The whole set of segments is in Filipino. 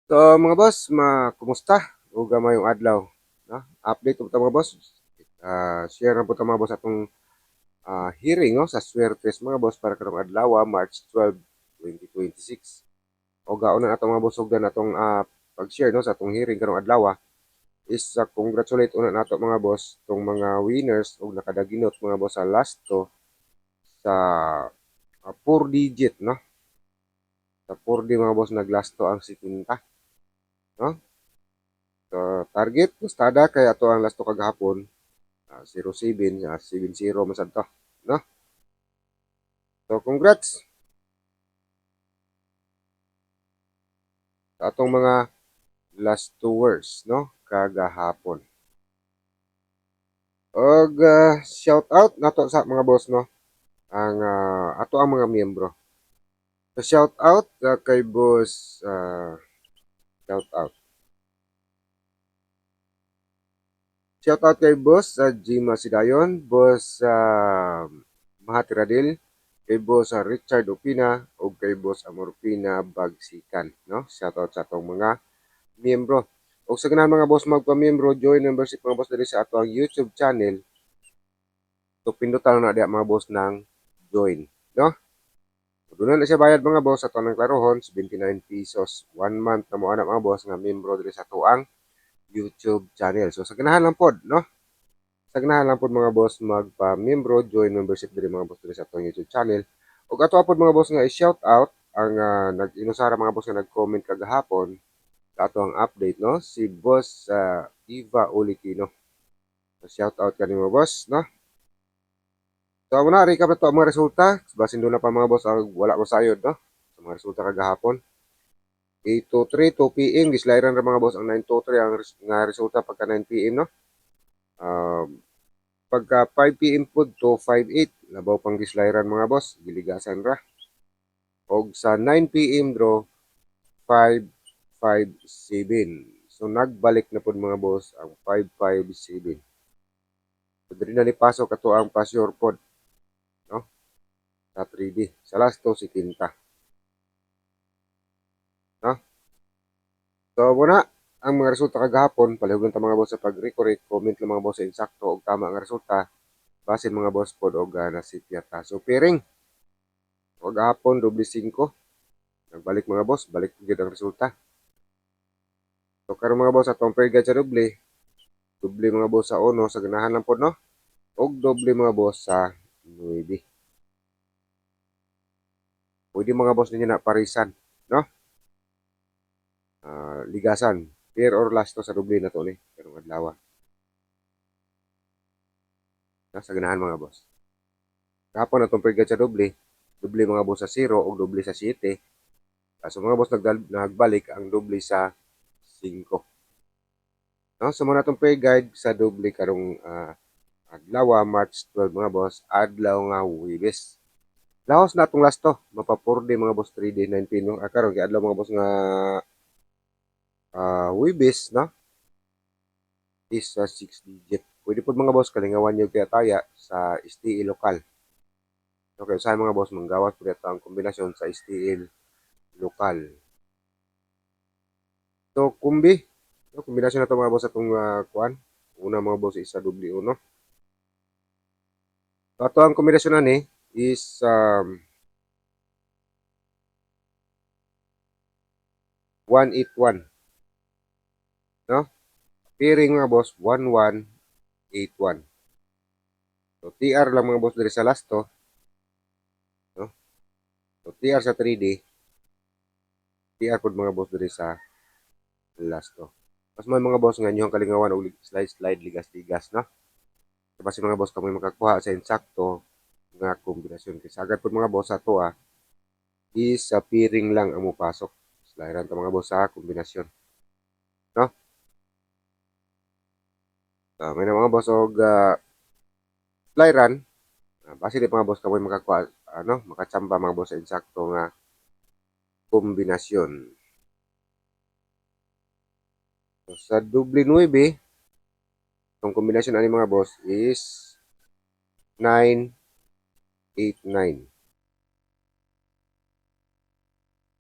So mga boss, kumusta? O gamayong adlaw, no? Update po ta mga boss. Share na po ta mga boss atong hearing no sa Swertes mga boss para karong adlaw, March 12, 2026. O gaon na atong mga boss ug atong pag-share no sa atong hearing karong adlaw is congratulate una nato mga boss tong mga winners ug nakadaginot mga boss sa last to sa 4 digit no. Sa 4D mga boss naglasto ang 70, no? So, target gustada kay ato ang last to kagahapon 07 70 masad to, no? So congrats sa atong mga last two words, no, kagahapon. Og shout out nato sa mga boss, no, ang ato ang mga miyembro. So shout out kay boss shout out shout out kay boss Jima Sidayon, boss Mahati Radil, kay boss Richard Opina ug kay boss Amorpina Bagsikan, no? Shout out sa atong mga miyembro. O sa ganahan mga boss magpa-miyembro, join membership mga boss diri sa ato ang YouTube channel. So pindutan na diya mga boss ng join, no? Doon na siya bayad mga boss ato ng klarohon, 79 pesos. 1 month na mo ana mga boss nga miyembro diri sa ato ang YouTube channel. So sa ganahan lang pod, no? Sa ganahan lang pod mga boss magpa-miyembro, join membership diri mga boss diri sa ato ang YouTube channel. Ug ato pod mga boss nga i-shout out ang nag-inusara mga boss nga nag-comment kagahapon sa ato ang update, no? Si boss Eva Ulikino. So, shout out kanimo boss, no? So muna recap na to ang mga resulta. Basin doon na pa mga boss wala mo sayod, no? Sa mga resulta kagahapon. 8:03 2 PM gislairan ra mga boss ang 9:03 ang nga resulta pagka 9 PM, no? Um, pagka 5 PM pud to 5:08 labaw pang gislairan mga boss, giligasan ra. Og sa 9 PM draw 557. So nagbalik na pud mga boss ang 557. So diri na ni pasok ato ang pasyor pod, no? Sa 3D. Sa last to si Tinta, no? So muna ang mga resulta kagahapon, palihugan ta mga boss sa pag-recorrect, comment lang mga boss sa insakto og tama ang resulta, basin mga boss pod og nasipya ta. So piring og gahapon doble 5. Nagbalik mga boss, balik gyud ang resulta. So karon mga boss atong pair sa doble, doble mga boss sa 1 sa ganahan lang pod, no? Og doble mga boss sa 9. Pwede mga boss ninyo na parisan, no? Ligasan, pair or last to sa doble na to ni karong adlaw. Sa ganahan mga boss. Kahapon atong pair sa doble, doble mga boss sa 0 o doble sa 7. So mga boss nagbalik ang doble sa 5. No? So muna itong pair guide sa doble karong adlaw, March 12 mga boss, adlaw nga Huwebes. Laos na itong last to, mapapurde mga boss 3D 19 no? Karon kay adlaw mga boss nga Huwebes, no? Is 6 digit. Pwede po mga boss kalingawan yung kaya taya sa STE lokal. Okay, sa mga boss manggawas po dito ang kombinasyon sa STL lokal. So, no, kombinasyon na ito mga boss atong kuan. Una mga boss isa doble uno. So, ito ang kombinasyon na ni is 181. No? Pairing mga boss 1181. So, TR lang mga boss dari sa last to. No? So, TR sa 3D. TR po mga boss dari sa last to. Mas may mga boss nga nyo kalingawan o slide ligas-ligas, no? Kasi mga boss kami makakuha sa insakto nga kombinasyon. Kasi agad po mga boss ato is sa piring lang ang mupasok. Slairan ta mga boss sa kombinasyon, no? May na mga boss og slairan. Base di mga boss kami makakuha makachamba mga boss sa insakto nga kombinasyon. So, sa doble 9, ang kombinasyon ani mga boss is 989.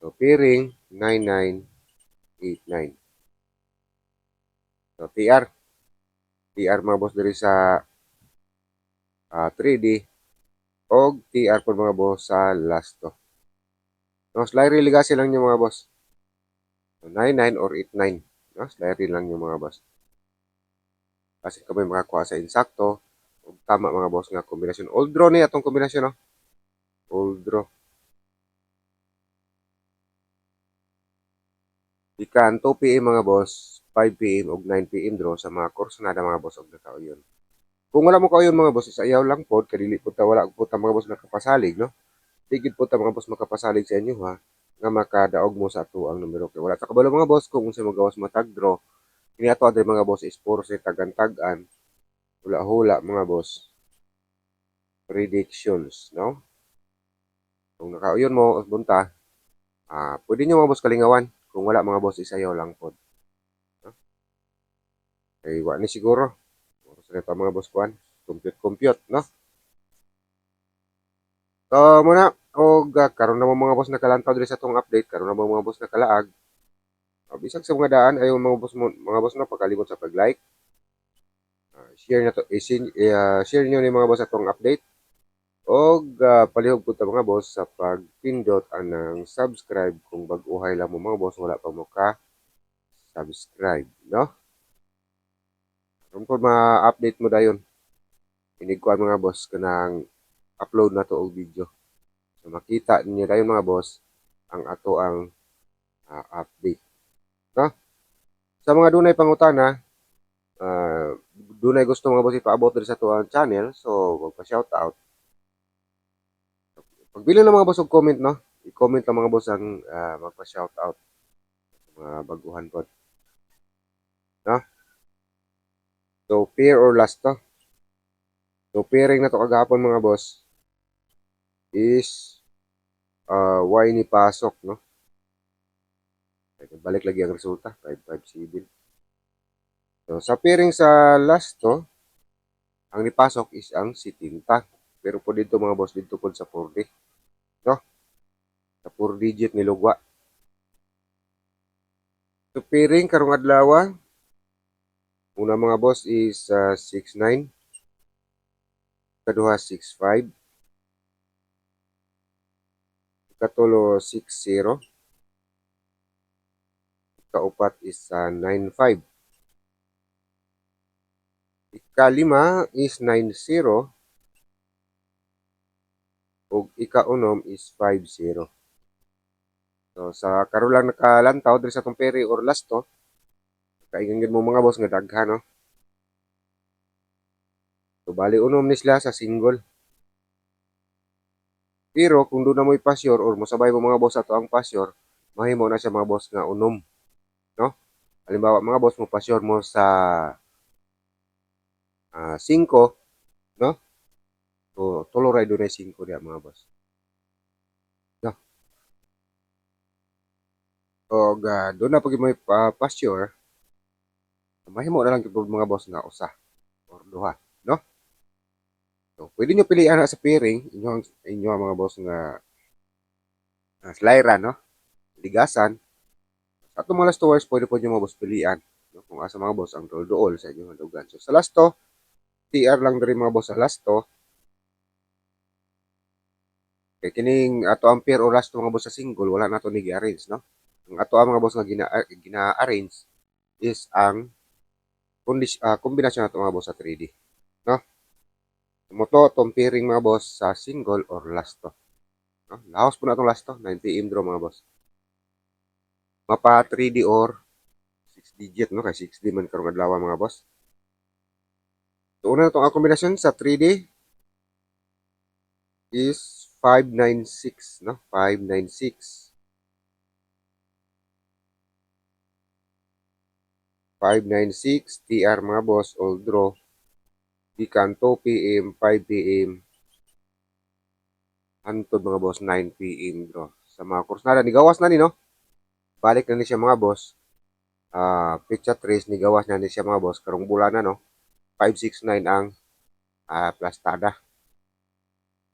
So, pairing 9989. 89. So TR mga boss diri sa 3D og TR po mga boss sa last to. No, slightly legacy lang yung mga boss. So, 99 or 89. No, slightly lang yung mga boss. Kasi kami makakuha sa insakto ug tama mga boss nga kombinasyon. Old draw ni atong kombinasyon no. Old draw. Ikan 2 PM mga boss, 5 PM ug 9 PM draw sa mga kursunada mga boss og nakauyon. Kung wala mo kauyon mga boss, sa iyaw lang pod kadili pud ta wala pud ta mga boss nakapasalig no. Tigid po ta mga boss makapasalig sa inyo ha nga makadaog mo sa ato ang numero kay wala ta kabalo mga boss kung unsa mo gawas matag draw kini ato adre mga boss is puro sa tagan-tagan hula-hula mga boss predictions no kung nakauyon mo bunta pwede nyo mga boss kalingawan kung wala mga boss isayaw lang pod no? Kay wa ni siguro sa pa mga boss kuan compute no so muna og karon na mo mga boss nakalantaw diri sa tong update karon na mo mga boss nakalaag. Bisag sa mga daan ayaw mga boss na pagkalimot sa pag-like. Share na to share niyo ni mga boss atong update og palihog po ta mga boss sa pagpindot anang subscribe kung bag-uhay lang mo mga boss wala pa mo ka subscribe no. Kung po ma-update mo dayon inigkuan mga boss kanang upload na to og video. So makita ninyo dayon mga boss ang ato ang update no. Sa mga dunay pangutana dunay gusto mga boss ipaabot diri sa ato ang channel so magpa-shout out. Pagbili ng mga boss og comment no, i-comment lang mga boss ang magpa-shout out sa mga baguhan pod. No? So pair or last to. So pairing na to kagahapon mga boss is Y ni pasok no. Balik lagi ang resulta 557. So sa pairing sa last to ang nipasok is ang si Tinta. Pero po dito mga boss dito po sa 4D. No? Sa 4 digit ni Lugwa. So pairing karong adlaw una mga boss is 69, kaduha 65, ikatulo 60, ikaupat is 95, ikalima is 90, ug ikaunom is 50. So sa karon lang nakalantaw diri sa tong pairing or last to kaingan mo mga boss nga daghan no. So bali unom ni sila sa single. Pero kung doon na mo ipasyur or mosabay mo mga boss ato ang pasyur, mahimo na siya mga boss nga unom, no? Halimbawa mga boss mo pasyur mo sa 5, no? So tulo ray doon ay 5 diya mga boss. No? O doon na pag mo pasyur, mahimo na lang gyud mga boss nga usa or duha, no? So, pwede nyo pilihan na sa pairing, inyo mga boss nga slyra, no? Ligasan. Sa itong mga last tours, pwede po nyo mga boss pilihan. No? Kung asa mga boss ang dool sa inyong halugan. So, sa last to, TR lang diri mga boss sa last to. Kaya kining ato ang pair o last to mga boss sa single, wala na to ni gi-arrange, no? Ang ato ang mga boss nga gina-arrange is ang kombinasyon nato mga boss sa 3D, no? Moto tong pairing mga boss sa single or last to. No? Laos po na itong last to, 9 PM draw mga boss. Mapa 3D or 6 digit, no? Kaya 6D man karong adlaw mga boss. So, una na itong kombinasyon sa 3D is 596, no? 596. 596, TR mga boss, all draw. Ikan 2 PM, 5 PM. Antod mga boss, 9 PM draw. Sa mga kursnada, nigawas na ni, no? Balik na ni siya mga boss. Picture trace, nigawas na ni siya mga boss. Karong bulan na, no? 569 ang plastada.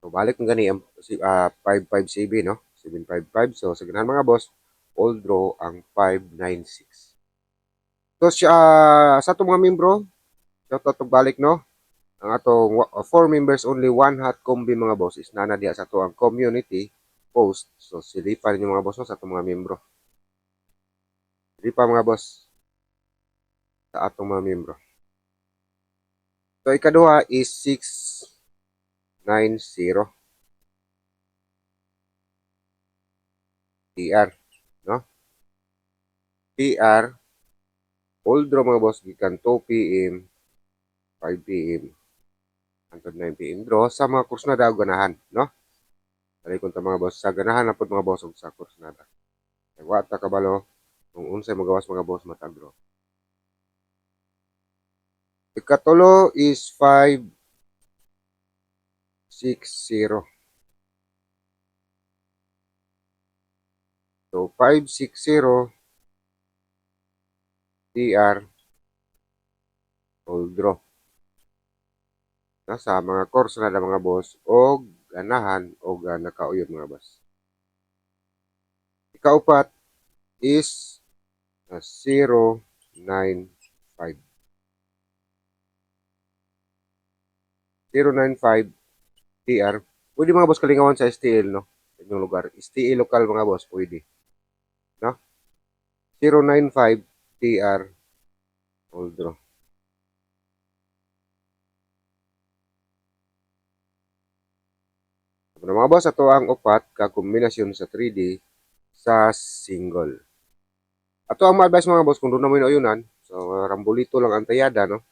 So, balik ng gani ang 557, no? 755. So, sa ganahan mga boss, all draw ang 596. So sa itong mga membro, shoutout og balik no. Ang atong 4 members only one hot combi mga boss is nana diha sa ato ang community post. So silipan ninyo mga boss no, sa atong mga membro. Silipan mga boss sa atong mga membro. So ikaduha is 690 TR no. TR all draw mga boss gikan 2 PM 5 PM hangtod 9 PM draw sa mga kursnada o ganahan no. Dali kun ta mga boss sa ganahan na pod mga boss ug sa kursnada. Kay wa ta kabalo kung unsay magawas mga boss matag draw. Ikatulo is 560. So 560 TR all draw. Sa mga course na mga boss o ganahan o nakauyon mga boss. Ikaupat is 095. 095 TR. Pwede mga boss kalingawan sa STL no. Sa inyong lugar. STL lokal mga boss pwede. No? 095 TR all draw. Mga boss, ato ang upat ka kombinasyon sa 3D sa single. Ato ang ma-advise mga boss kung doon na mo inuyunan. So, rambolito lang ang tayada, no?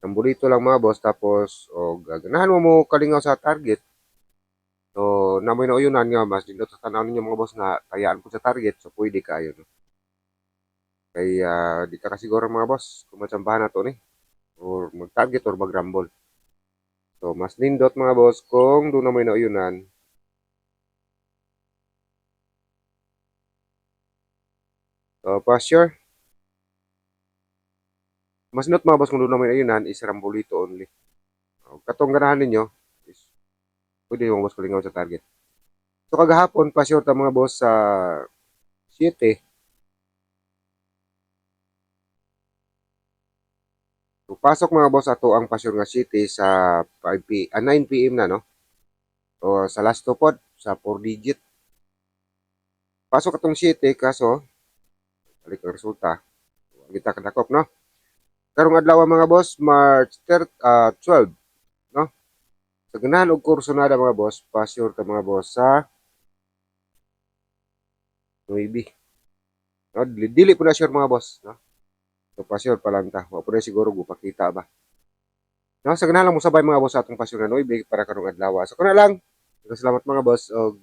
Rambolito lang mga boss, tapos, gaganahan mo kalingaw sa target. So, na mo inuyunan nga, mas dito sa tanaw ninyo mga boss na tayaan po sa target, so pwede kayo, no? Kaya, di ka kasiguro mga boss, kung matsambahan na to, ni? Or mag-target or mag-rumble. So, mas nindot mga boss kung doon na mo inuyunan. So, pa sure. Mas not mga boss kung doon na mo inuyunan is rambolito only. Katong ganahan ninyo is pwede yung boss kalingaw sa target. So, kagahapon pa sure ta mga boss sa 7. So, pasok mga boss ato ang pasyon nga city sa 9 PM na no. So, sa last two pod sa 4 digit. Pasok atong 7 kaso balik ang resulta. Kita kadakop no. Karong adlaw mga boss March 12 no. Sa ganahan og kurso nada mga boss, pasure ta mga boss sa 9. No, dili po na sure mga boss no. So, pasure pa lang ta. Wa po na siguro gupakita ba. No, sa ganahan lang mo sabay mga boss atong pasyon nga 9 para karong adlaw. So, kuna lang. Salamat mga boss og